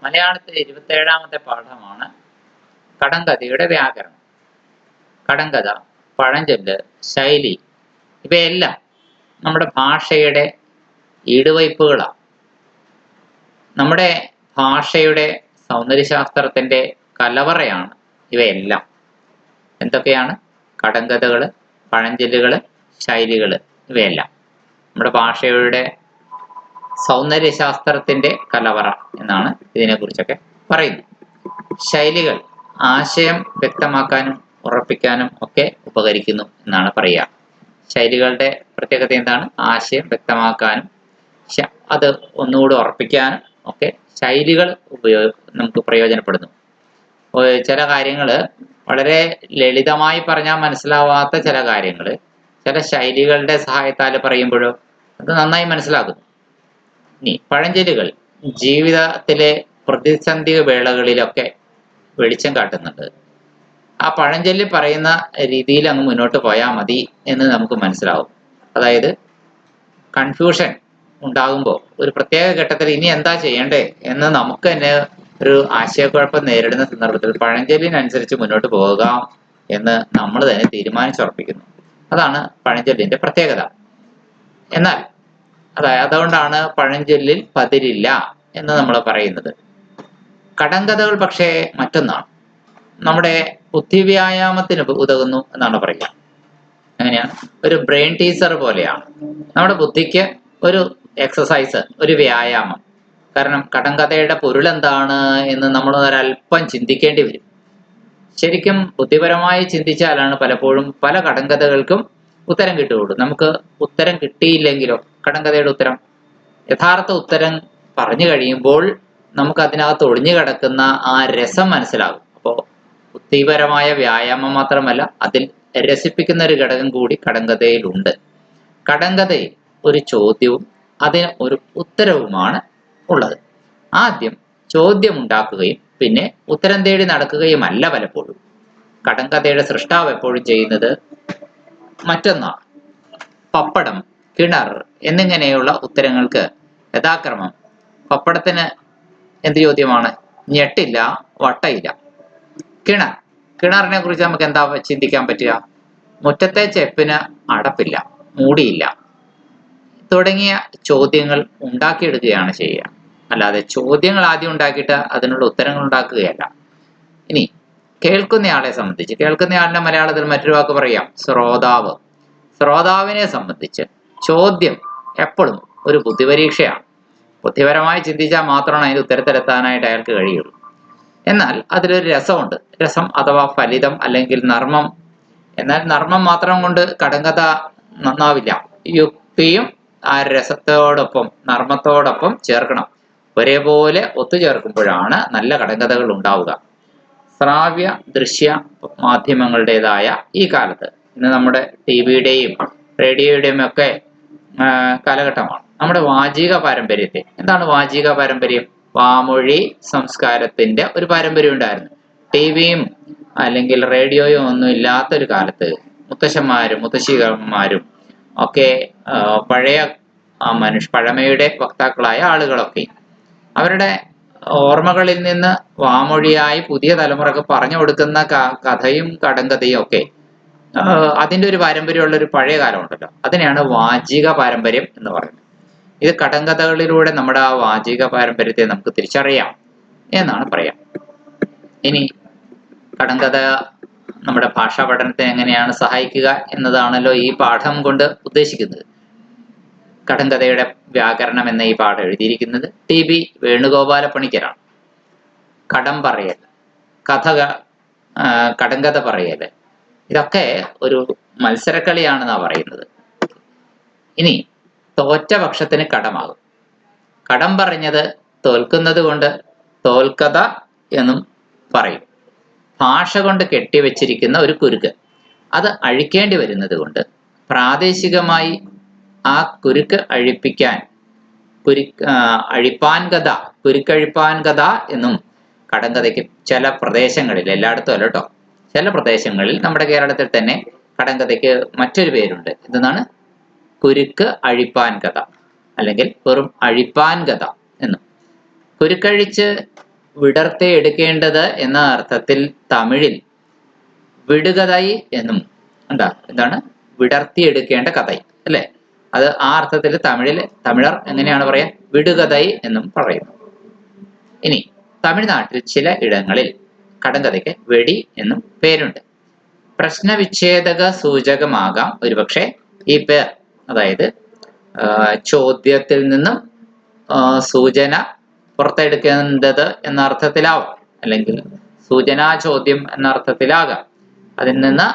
മലയാളത്തിലെ 27ാമത്തെ പാഠമാണ് കടങ്കഥയുടെ വ്യാകരണം. കടങ്കഥ, പഴഞ്ചൊല്ല്, ശൈലി ഇവയെല്ലാം നമ്മുടെ ഭാഷയുടെ ഈടുവയ്പ്പുകളാണ്. നമ്മുടെ ഭാഷയുടെ സൗന്ദര്യശാസ്ത്രത്തിന്റെ കലവറയാണ് ഇവയെല്ലാം. എന്തൊക്കെയാണ്? കടങ്കഥകള്, പഴഞ്ചൊല്ലുകള്, ശൈലികള് ഇവയെല്ലാം നമ്മുടെ ഭാഷയുടെ സൗന്ദര്യശാസ്ത്രത്തിന്റെ കലവറ എന്നാണ് ഇതിനെക്കുറിച്ചൊക്കെ പറയുന്നത്. ശൈലികൾ ആശയം വ്യക്തമാക്കാനും ഉറപ്പിക്കാനും ഒക്കെ ഉപകരിക്കുന്നു എന്നാണ് പറയുക. ശൈലികളുടെ പ്രത്യേകത എന്താണ്? ആശയം വ്യക്തമാക്കാനും അത് ഒന്നുകൂടി ഉറപ്പിക്കാനും ഒക്കെ ശൈലികൾ നമുക്ക് പ്രയോജനപ്പെടുന്നു. ചില കാര്യങ്ങൾ വളരെ ലളിതമായി പറഞ്ഞാൽ മനസ്സിലാവാത്ത ചില കാര്യങ്ങൾ ചില ശൈലികളുടെ സഹായത്താൽ പറയുമ്പോഴോ അത് നന്നായി മനസ്സിലാകുന്നു. ഇനി പഴഞ്ചൊല്ലുകൾ ജീവിതത്തിലെ പ്രതിസന്ധി വേളകളിലൊക്കെ വെളിച്ചം കാട്ടുന്നുണ്ട്. ആ പഴഞ്ചൊല്ലി പറയുന്ന രീതിയിൽ അങ്ങ് മുന്നോട്ട് പോയാൽ മതി എന്ന് നമുക്ക് മനസ്സിലാവും. അതായത് കൺഫ്യൂഷൻ ഉണ്ടാകുമ്പോൾ ഒരു പ്രത്യേക ഘട്ടത്തിൽ ഇനി എന്താ ചെയ്യണ്ടേ എന്ന് നമുക്ക് തന്നെ ഒരു ആശയക്കുഴപ്പം നേരിടുന്ന സന്ദർഭത്തിൽ പഴഞ്ചൊല്ലിനനുസരിച്ച് മുന്നോട്ട് പോകുക എന്ന് നമ്മൾ തന്നെ തീരുമാനിച്ചുറപ്പിക്കുന്നു. അതാണ് പഴഞ്ചൊല്ലിന്റെ പ്രത്യേകത. എന്നാൽ അതുകൊണ്ടാണ് പഴഞ്ചൊല്ലിൽ പതിരില്ല എന്ന് നമ്മൾ പറയുന്നത്. കടങ്കഥകൾ പക്ഷേ മറ്റൊന്നാണ്. നമ്മുടെ ബുദ്ധിവ്യായാമത്തിന് ഉതകുന്നു എന്നാണ് പറയുക. എങ്ങനെയാണ്? ഒരു ബ്രെയിൻ ടീസർ പോലെയാണ് നമ്മുടെ ബുദ്ധിക്ക് ഒരു എക്സസൈസ്, ഒരു വ്യായാമം. കാരണം കടങ്കഥയുടെ പൊരുൾ എന്താണ് എന്ന് നമ്മൾ ഒരല്പം ചിന്തിക്കേണ്ടി വരും. ശരിക്കും ബുദ്ധിപരമായി ചിന്തിച്ചാലാണ് പലപ്പോഴും പല കടങ്കഥകൾക്കും ഉത്തരം കിട്ടുകയുള്ളൂ. നമുക്ക് ഉത്തരം കിട്ടിയില്ലെങ്കിലോ, കടങ്കഥയുടെ ഉത്തരം, യഥാർത്ഥ ഉത്തരം പറഞ്ഞു കഴിയുമ്പോൾ നമുക്ക് അതിനകത്ത് ഒളിഞ്ഞു കിടക്കുന്ന ആ രസം മനസ്സിലാകും. അപ്പോൾ ബുദ്ധിപരമായ വ്യായാമം മാത്രമല്ല, അതിൽ രസിപ്പിക്കുന്ന ഒരു ഘടകം കൂടി കടങ്കഥയിലുണ്ട്. കടങ്കഥയിൽ ഒരു ചോദ്യവും അതിന് ഒരു ഉത്തരവുമാണ് ഉള്ളത്. ആദ്യം ചോദ്യം ഉണ്ടാക്കുകയും പിന്നെ ഉത്തരം തേടി നടക്കുകയുമല്ല പലപ്പോഴും. കടങ്കഥയുടെ സൃഷ്ടാവ് എപ്പോഴും ചെയ്യുന്നത് മറ്റൊന്നാണ്. പപ്പടം, കിണർ എന്നിങ്ങനെയുള്ള ഉത്തരങ്ങൾക്ക് യഥാക്രമം പപ്പടത്തിന് എന്ത് ചോദ്യമാണ്? ഞെട്ടില്ല, വട്ടയില്ല. കിണറിനെ കുറിച്ച് നമുക്ക് എന്താ ചിന്തിക്കാൻ പറ്റുക? മുറ്റത്തെ ചെപ്പിന് അടപ്പില്ല, മൂടിയില്ല തുടങ്ങിയ ചോദ്യങ്ങൾ ഉണ്ടാക്കിയെടുക്കുകയാണ് ചെയ്യുക. അല്ലാതെ ചോദ്യങ്ങൾ ആദ്യം ഉണ്ടാക്കിയിട്ട് അതിനുള്ള ഉത്തരങ്ങൾ ഉണ്ടാക്കുകയല്ല. ഇനി കേൾക്കുന്നയാളെ സംബന്ധിച്ച്, കേൾക്കുന്നയാളിനെ മലയാളത്തിൽ മറ്റൊരു വാക്ക് പറയാം, ശ്രോതാവ്. ശ്രോതാവിനെ സംബന്ധിച്ച് ചോദ്യം എപ്പോഴും ഒരു ബുദ്ധിപരീക്ഷയാണ്. ബുദ്ധിപരമായി ചിന്തിച്ചാൽ മാത്രമാണ് അതിന്റെ ഉത്തരത്തിലെത്താനായിട്ട് അയാൾക്ക് കഴിയുള്ളൂ. എന്നാൽ അതിലൊരു രസമുണ്ട്. രസം അഥവാ ഫലിതം അല്ലെങ്കിൽ നർമ്മം. എന്നാൽ നർമ്മം മാത്രം കൊണ്ട് കടങ്കഥ നന്നാവില്ല. യുക്തിയും ആ രസത്തോടൊപ്പം, നർമ്മത്തോടൊപ്പം ചേർക്കണം. ഒരേപോലെ ഒത്തുചേർക്കുമ്പോഴാണ് നല്ല കടങ്കഥകൾ ഉണ്ടാവുക. ശ്രാവ്യ ദൃശ്യ മാധ്യമങ്ങളുടേതായ ഈ കാലത്ത്, ഇന്ന് നമ്മുടെ ടിവിയുടെയും റേഡിയോയുടെയും ഒക്കെ കാലഘട്ടമാണ്. നമ്മുടെ വാചിക പാരമ്പര്യത്തെ, എന്താണ് വാചിക പാരമ്പര്യം? വാമൊഴി സംസ്കാരത്തിന്റെ ഒരു പാരമ്പര്യം ഉണ്ടായിരുന്നു. ടിവിയും അല്ലെങ്കിൽ റേഡിയോയും ഒന്നും ഇല്ലാത്തൊരു കാലത്ത് മുത്തശ്ശന്മാരും മുത്തശ്ശിമാരും ഒക്കെ പഴമയുടെ വക്താക്കളായ ആളുകളൊക്കെ അവരുടെ ഓർമ്മകളിൽ നിന്ന് വാമൊഴിയായി പുതിയ തലമുറക്ക് പറഞ്ഞു കൊടുക്കുന്ന കഥയും കടങ്കഥയും ഒക്കെ അതിൻ്റെ ഒരു പാരമ്പര്യമുള്ള ഒരു പഴയ കാലമുണ്ടല്ലോ, അതിനെയാണ് വാചിക പാരമ്പര്യം എന്ന് പറയുന്നത്. ഇത് കടങ്കഥകളിലൂടെ നമ്മുടെ ആ വാചിക പാരമ്പര്യത്തെ നമുക്ക് തിരിച്ചറിയാം എന്നാണ് പറയാം. ഇനി കടങ്കഥ നമ്മുടെ ഭാഷാ പഠനത്തെ എങ്ങനെയാണ് സഹായിക്കുക എന്നതാണല്ലോ ഈ പാഠം കൊണ്ട് ഉദ്ദേശിക്കുന്നത്. കടങ്കഥയുടെ വ്യാകരണം എന്ന ഈ പാഠം എഴുതിയിരിക്കുന്നത് TB വേണുഗോപാലപ്പണിക്കരാണ്. കടം പറയൽ, കടങ്കഥ പറയൽ, ഇതൊക്കെ ഒരു മത്സരക്കളിയാണെന്നാണ് പറയുന്നത്. ഇനി തോറ്റ പക്ഷത്തിന് കടമാകും. കടം പറഞ്ഞത് തോൽക്കുന്നത് കൊണ്ട് തോൽക്കഥ എന്നും പറയും. ഭാഷ കൊണ്ട് കെട്ടിവെച്ചിരിക്കുന്ന ഒരു കുരുക്ക്, അത് അഴിക്കേണ്ടി വരുന്നത് കൊണ്ട് പ്രാദേശികമായി ആ കുരുക്ക് അഴിപ്പിക്കാൻ കുരുക്കഴിപ്പാൻ കഥ എന്നും കടങ്കഥയ്ക്ക് ചില പ്രദേശങ്ങളിൽ, എല്ലായിടത്തും അല്ല കേട്ടോ, ചില പ്രദേശങ്ങളിൽ നമ്മുടെ കേരളത്തിൽ തന്നെ കടങ്കഥയ്ക്ക് മറ്റൊരു പേരുണ്ട്. എന്താണ്? കുരുക്ക് അഴിപ്പാൻ കഥ അല്ലെങ്കിൽ വെറും അഴിപ്പാൻ കഥ എന്നും. കുരുക്കഴിച്ച് വിടർത്തി എടുക്കേണ്ടത് എന്ന അർത്ഥത്തിൽ തമിഴിൽ വിടുകഥൈ എന്നും എന്താണ് വിടർത്തിയെടുക്കേണ്ട കഥൈ അല്ലെ? അത് ആ അർത്ഥത്തിൽ തമിഴർ എങ്ങനെയാണ് പറയാ? വിടുകഥൈ എന്നും പറയുന്നു. ഇനി തമിഴ്നാട്ടിൽ ചില ഇടങ്ങളിൽ കടങ്കഥയ്ക്ക് വെടി എന്നും പേരുണ്ട്. പ്രശ്നവിച്ഛേദക സൂചകമാകാം ഒരുപക്ഷെ ഈ പേർ. അതായത് ചോദ്യത്തിൽ നിന്നും സൂചന പുറത്തെടുക്കേണ്ടത് എന്ന അർത്ഥത്തിലാവാം, അല്ലെങ്കിൽ സൂചനാ ചോദ്യം എന്ന അർത്ഥത്തിലാകാം. അതിൽ നിന്ന്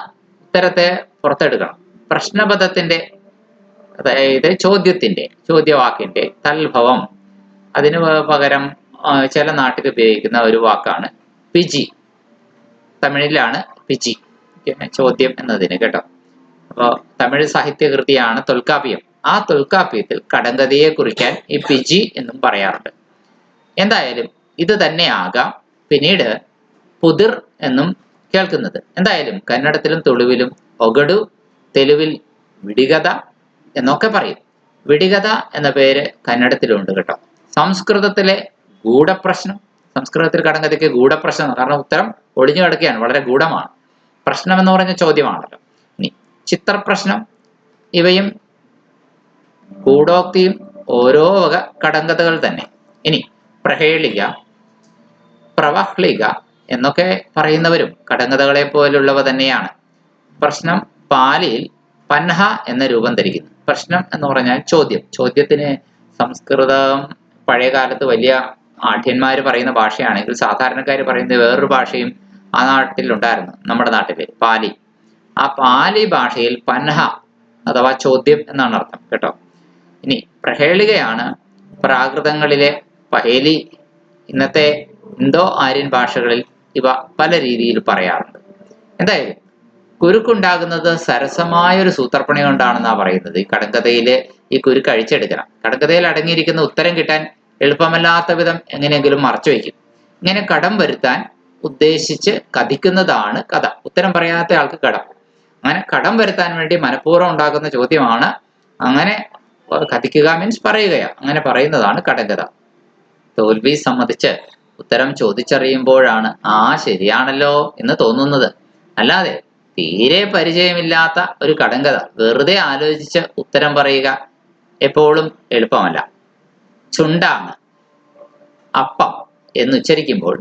ഉത്തരത്തെ പുറത്തെടുക്കണം. പ്രശ്നപദത്തിന്റെ, അതായത് ചോദ്യവാക്കിന്റെ തൽഭവം, അതിന് പകരം ചില നാട്ടിൽ ഉപയോഗിക്കുന്ന ഒരു വാക്കാണ് പിജി. തമിഴിലാണ് പിജി, ചോദ്യം എന്നതിന് കേട്ടോ. അപ്പോൾ തമിഴ് സാഹിത്യകൃതിയാണ് തൊൽക്കാപ്യം. ആ തൊൽക്കാപ്യത്തിൽ കടങ്കഥയെ കുറിക്കാൻ ഈ പിജി എന്നും പറയാറുണ്ട്. എന്തായാലും ഇത് തന്നെയാകാം പിന്നീട് പുതിർ എന്നും കേൾക്കുന്നത്. എന്തായാലും കന്നഡത്തിലും തുളുവിലും ഒഗഡു, തെലുവിൽ വിടികഥ എന്നൊക്കെ പറയും. വിടികഥ എന്ന പേര് കന്നഡത്തിലുണ്ട് കേട്ടോ. സംസ്കൃതത്തിലെ ഗൂഢപ്രശ്നം, സംസ്കൃതത്തിൽ കടങ്കഥയ്ക്ക് ഗൂഢപ്രശ്നം, കാരണം ഉത്തരം ഒളിഞ്ഞു കിടക്കുകയാണ്, വളരെ ഗൂഢമാണ്. പ്രശ്നം എന്ന് പറഞ്ഞ ചോദ്യമാണല്ലോ. ഇനി ചിത്രപ്രശ്നം, ഇവയും ഗൂഢോക്തിയും ഓരോ വക കടങ്കഥകൾ തന്നെ. ഇനി പ്രഹേളിക, പ്രവഹ്ലിക എന്നൊക്കെ പറയുന്നവരും കടങ്കഥകളെ പോലുള്ളവ തന്നെയാണ്. പ്രശ്നം പാലിയിൽ പൻഹ എന്ന രൂപം ധരിക്കുന്നു. പ്രശ്നം എന്ന് പറഞ്ഞാൽ ചോദ്യം. ചോദ്യത്തിന് സംസ്കൃതം പഴയകാലത്ത് വലിയ ആഢ്യന്മാര് പറയുന്ന ഭാഷയാണെങ്കിൽ സാധാരണക്കാർ പറയുന്ന വേറൊരു ഭാഷയും ആ നാട്ടിൽ ഉണ്ടായിരുന്നു, നമ്മുടെ നാട്ടില് പാലി. ആ പാലി ഭാഷയിൽ പൻഹ അഥവാ ചോദ്യം എന്നാണ് അർത്ഥം കേട്ടോ. ഇനി പ്രഹേളികയാണ് പ്രാകൃതങ്ങളിലെ പഹേലി. ഇന്നത്തെ ഇന്തോ ആര്യൻ ഭാഷകളിൽ ഇവ പല രീതിയിൽ പറയാറുണ്ട്. എന്തായാലും കുരുക്കുണ്ടാകുന്നത് സരസമായൊരു സൂത്രപ്പണി കൊണ്ടാണെന്നാ പറയുന്നത്. ഈ കടങ്കഥയില് ഈ കുരുക്ക് അഴിച്ചെടുക്കണം. കടങ്കഥയിൽ അടങ്ങിയിരിക്കുന്ന ഉത്തരം കിട്ടാൻ എളുപ്പമല്ലാത്ത വിധം എങ്ങനെയെങ്കിലും മറച്ചു വയ്ക്കും. ഇങ്ങനെ കടം വരുത്താൻ ഉദ്ദേശിച്ച് കഥിക്കുന്നതാണ് കഥ. ഉത്തരം പറയാത്ത ആൾക്ക് കടം. അങ്ങനെ കടം വരുത്താൻ വേണ്ടി മനഃപൂർവ്വം ഉണ്ടാക്കുന്ന ചോദ്യമാണ്. അങ്ങനെ കഥിക്കുക മീൻസ് പറയുകയാ, അങ്ങനെ പറയുന്നതാണ് കടങ്കഥ. തോൽവി സമ്മതിച്ച് ഉത്തരം ചോദിച്ചറിയുമ്പോഴാണ് ശരിയാണല്ലോ എന്ന് തോന്നുന്നത്. അല്ലാതെ തീരെ പരിചയമില്ലാത്ത ഒരു കടങ്കഥ വെറുതെ ആലോചിച്ച് ഉത്തരം പറയുക എപ്പോഴും എളുപ്പമല്ല. ചുണ്ടാണ് അപ്പം എന്നുച്ചരിക്കുമ്പോൾ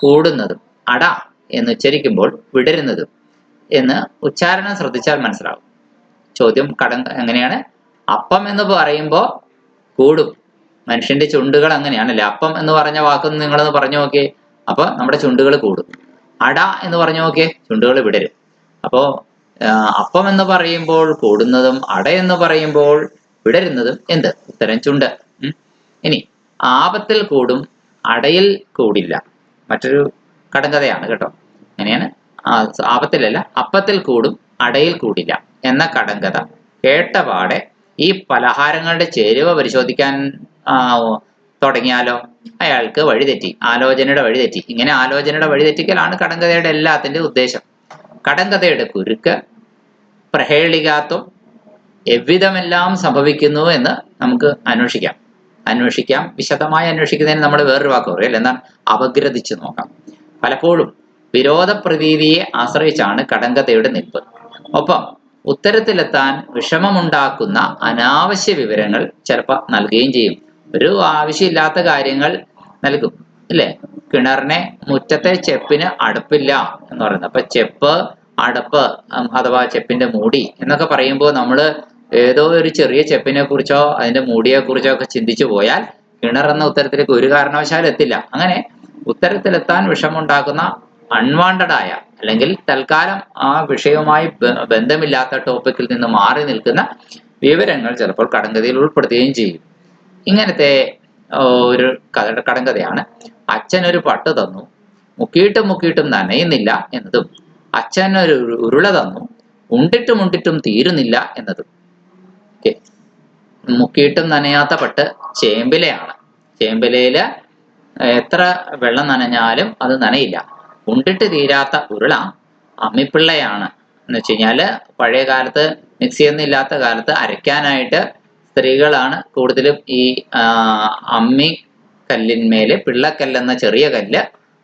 കൂടുന്നതും അട എന്നുച്ചരിക്കുമ്പോൾ വിടരുന്നതും എന്ന് ഉച്ചാരണം ശ്രദ്ധിച്ചാൽ മനസ്സിലാവും. ചോദ്യം എങ്ങനെയാണ്? അപ്പം എന്ന് പറയുമ്പോൾ കൂടും. മനുഷ്യന്റെ ചുണ്ടുകൾ അങ്ങനെയാണല്ലേ. അപ്പം എന്ന് പറഞ്ഞ വാക്കൊന്ന് നിങ്ങളൊന്ന് പറഞ്ഞു നോക്കിയേ. അപ്പൊ നമ്മുടെ ചുണ്ടുകൾ കൂടും. അട എന്ന് പറഞ്ഞു നോക്കിയേ, ചുണ്ടുകൾ വിടരും. അപ്പോ അപ്പം എന്ന് പറയുമ്പോൾ കൂടുന്നതും അട എന്ന് പറയുമ്പോൾ വിടരുന്നതും എന്ത്? ഉത്തരം ചുണ്ട്. ഇനി ആപത്തിൽ കൂടും അടയിൽ കൂടില്ല, മറ്റൊരു കടങ്കഥയാണ് കേട്ടോ. അങ്ങനെയാണ്, ആപത്തിലല്ല, അപ്പത്തിൽ കൂടും അടയിൽ കൂടില്ല എന്ന കടങ്കഥ കേട്ടപാടെ ഈ പലഹാരങ്ങളുടെ ചേരുവ പരിശോധിക്കാൻ തുടങ്ങിയാലോ അയാൾക്ക് വഴിതെറ്റി, ആലോചനയുടെ വഴിതെറ്റി. ഇങ്ങനെ ആലോചനയുടെ വഴിതെറ്റിക്കലാണ് കടങ്കഥയുടെ എല്ലാത്തിന്റെ ഉദ്ദേശം. കടങ്കഥയുടെ കുരുക്ക് പ്രഹേളികാത്വം എவ்விധമെല്ലാം സംഭവിക്കുന്നു എന്ന് നമുക്ക് അന്വേഷിക്കാം. വിശദമായി അന്വേഷിക്കുന്നതിന് നമ്മൾ വേറൊരു വാക്ക് പറയും, എന്നാൽ അപഗ്രഥിച്ചു നോക്കാം. പലപ്പോഴും വിരോധ പ്രതീതിയെ ആശ്രയിച്ചാണ് കടങ്കഥയുടെ നിൽപ്പ്. ഒപ്പം ഉത്തരത്തിലെത്താൻ വിഷമമുണ്ടാക്കുന്ന അനാവശ്യ വിവരങ്ങൾ ചിലപ്പോൾ നൽകുകയും ചെയ്യും. ഒരു ആവശ്യമില്ലാത്ത കാര്യങ്ങൾ നൽകും അല്ലേ? കിണറിനെ മുറ്റത്തെ ചെപ്പിന് അടുപ്പില്ല എന്ന് പറയുന്നത്. അപ്പൊ ചെപ്പ്, അടപ്പ് അഥവാ ചെപ്പിന്റെ മൂടി എന്നൊക്കെ പറയുമ്പോൾ നമ്മള് ഏതോ ഒരു ചെറിയ ചെപ്പിനെ കുറിച്ചോ അതിന്റെ മൂടിയെ കുറിച്ചോ ഒക്കെ ചിന്തിച്ചു പോയാൽ കിണർ എന്ന ഉത്തരത്തിലേക്ക് ഒരു കാരണവശാലും എത്തില്ല. അങ്ങനെ ഉത്തരത്തിലെത്താൻ വിഷമുണ്ടാക്കുന്ന അൺവാണ്ടഡ് ആയ അല്ലെങ്കിൽ തൽക്കാലം ആ വിഷയവുമായി ബന്ധമില്ലാത്ത ടോപ്പിക്കിൽ നിന്ന് മാറി നിൽക്കുന്ന വിവരങ്ങൾ ചിലപ്പോൾ കടങ്കഥയിൽ ഉൾപ്പെടുത്തുകയും ചെയ്യും. ഇങ്ങനത്തെ ഒരു കടങ്കഥയാണ് അച്ഛനൊരു പട്ട് തന്നു മുക്കിയിട്ടും നനയുന്നില്ല എന്നതും അച്ഛനൊരു ഉരുള തന്നു ഉണ്ടിട്ടും തീരുന്നില്ല എന്നതും. മുക്കിയിട്ടും നനയാത്ത പട്ട് ചേമ്പിലയാണ്. ചേമ്പിലയില് എത്ര വെള്ളം നനഞ്ഞാലും അത് നനയില്ല. ഉണ്ടിട്ട് തീരാത്ത ഉരുള അമ്മിപ്പിള്ളയാണ്. എന്ന് വെച്ച് കഴിഞ്ഞാല് പഴയ കാലത്ത് മിക്സിയൊന്നും ഇല്ലാത്ത കാലത്ത് അരയ്ക്കാനായിട്ട് സ്ത്രീകളാണ് കൂടുതലും ഈ അമ്മി കല്ലിന്മേല് പിള്ളക്കല്ലെന്ന ചെറിയ കല്ല്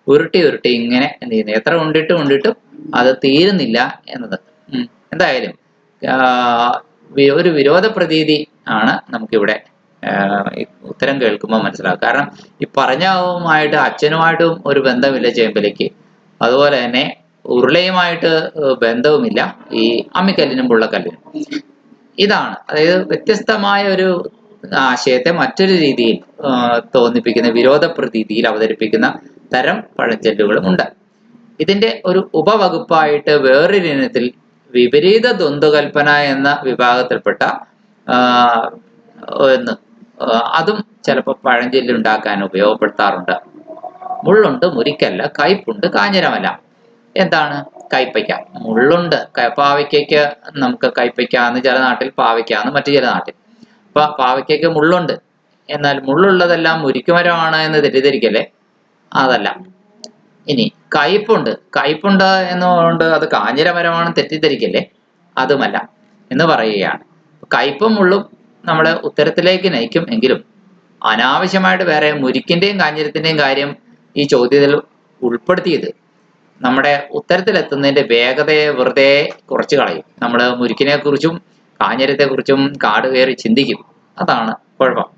ഉരുട്ടി ഉരുട്ടി ഇങ്ങനെ എന്ത് ചെയ്യുന്നു, എത്ര കൊണ്ടിട്ടും അത് തീരുന്നില്ല എന്നത്. എന്തായാലും ഒരു വിരോധ പ്രതീതി ആണ് നമുക്കിവിടെ ഉത്തരം കേൾക്കുമ്പോൾ മനസ്സിലാക്കുക. കാരണം ഈ പറഞ്ഞവുമായിട്ട് അച്ഛനുമായിട്ടും ഒരു ബന്ധമില്ല ചേമ്പലിക്ക്, അതുപോലെ തന്നെ ഉരുളയുമായിട്ട് ബന്ധവുമില്ല ഈ അമ്മിക്കല്ലിനും പുള്ളക്കല്ലിനും. ഇതാണ്, അതായത് വ്യത്യസ്തമായ ഒരു ആശയത്തെ മറ്റൊരു രീതിയിൽ തോന്നിപ്പിക്കുന്ന, വിരോധ പ്രതീതിയിൽ അവതരിപ്പിക്കുന്ന തരം പഴഞ്ചൊല്ലുകളും ഉണ്ട്. ഇതിന്റെ ഒരു ഉപവകുപ്പായിട്ട് വേറൊരു ഇനത്തിൽ വിപരീത ദ്വന്ദ്വകൽപ്പന എന്ന വിഭാഗത്തിൽപ്പെട്ട അതും ചിലപ്പോൾ പഴഞ്ചൊല്ലുണ്ടാക്കാൻ ഉപയോഗപ്പെടുത്താറുണ്ട്. മുള്ളുണ്ട് മുരിക്കല്ല, കയ്പുണ്ട് കാഞ്ഞിരമല്ല. എന്താണ് കയ്പയ്ക്ക? മുള്ളുണ്ട്. പാവയ്ക്കയ്ക്ക് നമുക്ക് കയ്പയ്ക്ക എന്ന് ചില നാട്ടിൽ, പാവയ്ക്ക എന്ന് മറ്റു ചില നാട്ടിൽ. അപ്പൊ പാവയ്ക്കയ്ക്ക് മുള്ളുണ്ട്, എന്നാൽ മുള്ളുള്ളതെല്ലാം മുരിക്കുമരമാണ് എന്ന് തെറ്റിദ്ധരിക്കല്ലേ, അതല്ല. ഇനി കയ്പുണ്ട് എന്നുകൊണ്ട് അത് കാഞ്ഞിരമരമാണെന്ന് തെറ്റിദ്ധരിക്കല്ലേ, അതുമല്ല എന്ന് പറയുകയാണ്. കയ്പും മുള്ളും നമ്മളെ ഉത്തരത്തിലേക്ക് നയിക്കും എങ്കിലും അനാവശ്യമായിട്ട് വേറെ മുരിക്കിന്റെയും കാഞ്ഞിരത്തിന്റെയും കാര്യം ഈ ചോദ്യത്തിൽ ഉൾപ്പെടുത്തിയത് നമ്മുടെ ഉത്തരത്തിലെത്തുന്നതിന്റെ വേഗതയെ വെറുതെ കുറച്ചു കളയും. നമ്മൾ മുരിക്കിനെ കുറിച്ചും കാഞ്ഞിരത്തെ കുറിച്ചും കാട് കയറി ചിന്തിക്കും. അതാണ് കുഴപ്പം.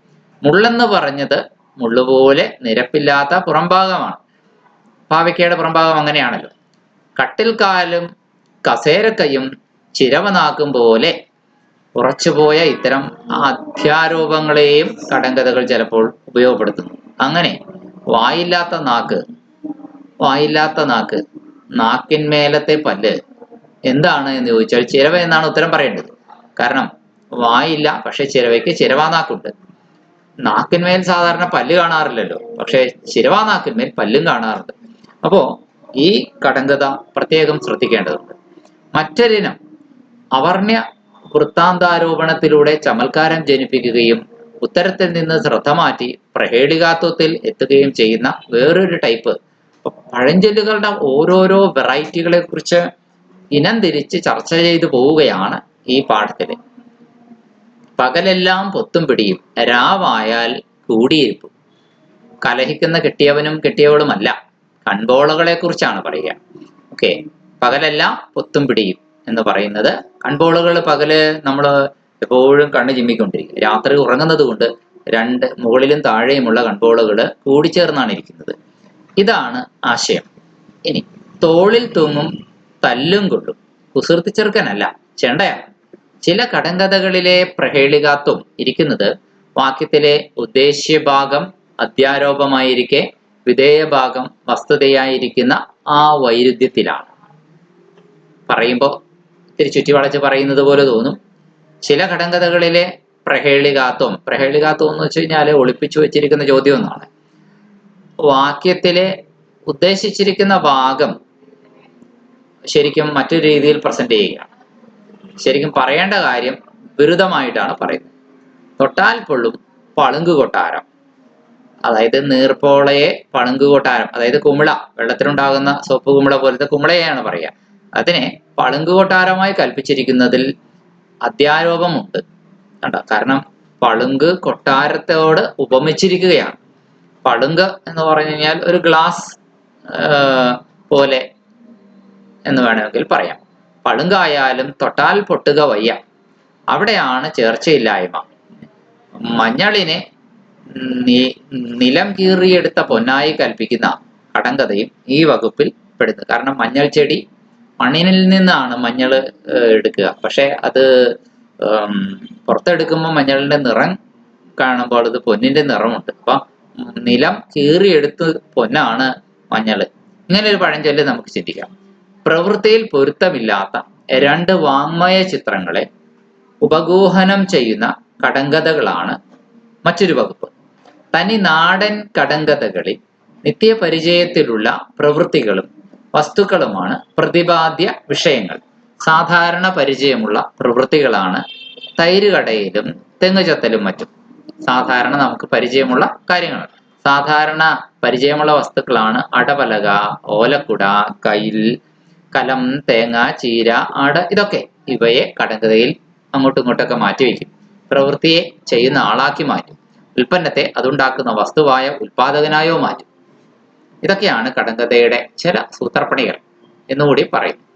മുള്ളെന്ന് പറഞ്ഞത് മുള്ളുപോലെ നിരപ്പില്ലാത്ത പുറംഭാഗമാണ്. പാവയ്ക്കയുടെ പുറംഭാഗം അങ്ങനെയാണല്ലോ. കട്ടിൽ കാലും കസേരക്കൈയും ചിരവനാക്കും പോലെ ഉറച്ചുപോയ ഇത്തരം അധ്യാരോപങ്ങളെയും കടങ്കഥകൾ ചിലപ്പോൾ ഉപയോഗപ്പെടുത്തുന്നു. അങ്ങനെ വായില്ലാത്ത നാക്ക്, നാക്കിന്മേലത്തെ പല്ല് എന്താണ് എന്ന് ചോദിച്ചാൽ ചിരവ എന്നാണ് ഉത്തരം പറയേണ്ടത്. കാരണം വായില്ല, പക്ഷെ ചിരവയ്ക്ക് ചിരവാനാക്കുണ്ട്. നാക്കിന്മേൽ സാധാരണ പല്ല് കാണാറില്ലല്ലോ, പക്ഷെ ചിരവാനാക്കിന്മേൽ പല്ലും കാണാറുണ്ട്. അപ്പോ ഈ കടങ്കഥ പ്രത്യേകം ശ്രദ്ധിക്കേണ്ടതുണ്ട്. മറ്റൊരിനം അവർണ്യ വൃത്താന്താരോപണത്തിലൂടെ ചമൽക്കാരം ജനിപ്പിക്കുകയും ഉത്തരത്തിൽ നിന്ന് ശ്രദ്ധ മാറ്റി പ്രഹേളികാത്വത്തിൽ എത്തുകയും ചെയ്യുന്ന വേറൊരു ടൈപ്പ് പഴഞ്ചൊല്ലുകളുടെ ഓരോരോ വെറൈറ്റികളെ കുറിച്ച് ഇനം തിരിച്ച് ചർച്ച ചെയ്തു പോവുകയാണ് ഈ പാഠത്തില്. പകലെല്ലാം പൊത്തും പിടിയും, രാവായാൽ കൂടിയിരിപ്പും. കലഹിക്കുന്ന കെട്ടിയവനും കെട്ടിയവളുമല്ല, കൺപോളകളെ കുറിച്ചാണ് പറയുക. ഓക്കെ, പകലെല്ലാം പൊത്തും പിടിയും എന്ന് പറയുന്നത്, കൺപോളകൾ പകല് നമ്മൾ എപ്പോഴും കണ്ണ് ചിമ്മിക്കൊണ്ടിരിക്കും. രാത്രി ഉറങ്ങുന്നത് കൊണ്ട് രണ്ട് മുകളിലും താഴെയുമുള്ള കൺപോളകൾ കൂടിച്ചേർന്നാണ് ഇരിക്കുന്നത്. ഇതാണ് ആശയം. ഇനി തോളിൽ തൂങ്ങും തല്ലും കൊള്ളും, കുസൃതി ചെറുക്കനല്ല, ചെണ്ടയാണ്. ചില കടങ്കഥകളിലെ പ്രഹേളികാത്വം ഇരിക്കുന്നത് വാക്യത്തിലെ ഉദ്ദേശ്യഭാഗം അധ്യാരോപമായിരിക്കെ വിധേയഭാഗം വസ്തുതയായിരിക്കുന്ന ആ വൈരുദ്ധ്യത്തിലാണ്. പറയുമ്പോൾ ഇത്തിരി ചുറ്റിവളച്ച് പറയുന്നത് പോലെ തോന്നും. ചില കടങ്കഥകളിലെ പ്രഹേളികാത്വം എന്ന് വെച്ച് കഴിഞ്ഞാൽ ഒളിപ്പിച്ചു വെച്ചിരിക്കുന്ന ചോദ്യം എന്നാണ്. വാക്യത്തിലെ ഉദ്ദേശിച്ചിരിക്കുന്ന ഭാഗം ശരിക്കും മറ്റൊരു രീതിയിൽ പ്രസന്റ് ചെയ്യുകയാണ്. ശരിക്കും പറയേണ്ട കാര്യം വിരുദ്ധമായിട്ടാണ് പറയുന്നത്. തൊട്ടാൽ പൊള്ളും പളുങ്ക് കൊട്ടാരം, അതായത് നീർപ്പോളയെ പളുങ്ക് കൊട്ടാരം, അതായത് കുമിള, വെള്ളത്തിലുണ്ടാകുന്ന സോപ്പ് കുമിള പോലത്തെ കുമിളയെയാണ് പറയുക. അതിനെ പളുങ്ക് കൊട്ടാരമായി കൽപ്പിച്ചിരിക്കുന്നതിൽ അധ്യാരോപമുണ്ട്. കണ്ടോ? കാരണം പളുങ്ക് കൊട്ടാരത്തോട് ഉപമിച്ചിരിക്കുകയാണ്. പളുങ്ക് എന്ന് പറഞ്ഞു കഴിഞ്ഞാൽ ഒരു ഗ്ലാസ് പോലെ എന്ന് വേണമെങ്കിൽ പറയാം. പളുങ്കായാലും തൊട്ടാൽ പൊട്ടുക വയ്യ, അവിടെയാണ് ചേർച്ചയില്ലായ്മ. മഞ്ഞളിനെ നിലം കീറിയെടുത്ത പൊന്നായി കൽപ്പിക്കുന്ന കടങ്കഥയും ഈ വകുപ്പിൽ പെടുന്നു. കാരണം മഞ്ഞൾ ചെടി, മണ്ണിനിൽ നിന്നാണ് മഞ്ഞൾ എടുക്കുക, പക്ഷെ അത് പുറത്തെടുക്കുമ്പോൾ മഞ്ഞളിന്റെ നിറം കാണുമ്പോൾ അത് പൊന്നിന്റെ നിറമുണ്ട്. അപ്പൊ നിലം കീറിയെടുത്ത് പൊന്നാണ് മഞ്ഞള്. ഇങ്ങനെ ഒരു പഴഞ്ചൊല്ല് നമുക്ക് ചിന്തിക്കാം. പ്രവൃത്തിയിൽ പൊരുത്തമില്ലാത്ത രണ്ട് വാങ്മയ ചിത്രങ്ങളെ ഉപഗൂഹനം ചെയ്യുന്ന കടങ്കഥകളാണ് മറ്റൊരു വകുപ്പ്. തനി നാടൻ കടങ്കഥകളിൽ നിത്യപരിചയത്തിലുള്ള പ്രവൃത്തികളും വസ്തുക്കളുമാണ് പ്രതിപാദ്യ വിഷയങ്ങൾ. സാധാരണ പരിചയമുള്ള പ്രവൃത്തികളാണ് തൈര് കടയിലും തെങ്ങുചത്തലും മറ്റും. സാധാരണ നമുക്ക് പരിചയമുള്ള കാര്യങ്ങൾ, സാധാരണ പരിചയമുള്ള വസ്തുക്കളാണ് അടപലക, ഓലക്കുട, കയിൽ, കലം, തേങ്ങ, ചീര, ആട്. ഇതൊക്കെ ഇവയെ കടങ്കഥയിൽ അങ്ങോട്ടും ഇങ്ങോട്ടൊക്കെ മാറ്റിവെക്കും, പ്രവൃത്തിയെ ചെയ്യുന്ന ആളാക്കി മാറ്റും. ഉൽപ്പന്നത്തെ അതുണ്ടാക്കുന്ന വസ്തുവായ ഉൽപാദകനായോ മാറ്റും. ഇതൊക്കെയാണ് കടങ്കഥയുടെ ചില സൂത്രപ്പണികൾ എന്നുകൂടി പറയും.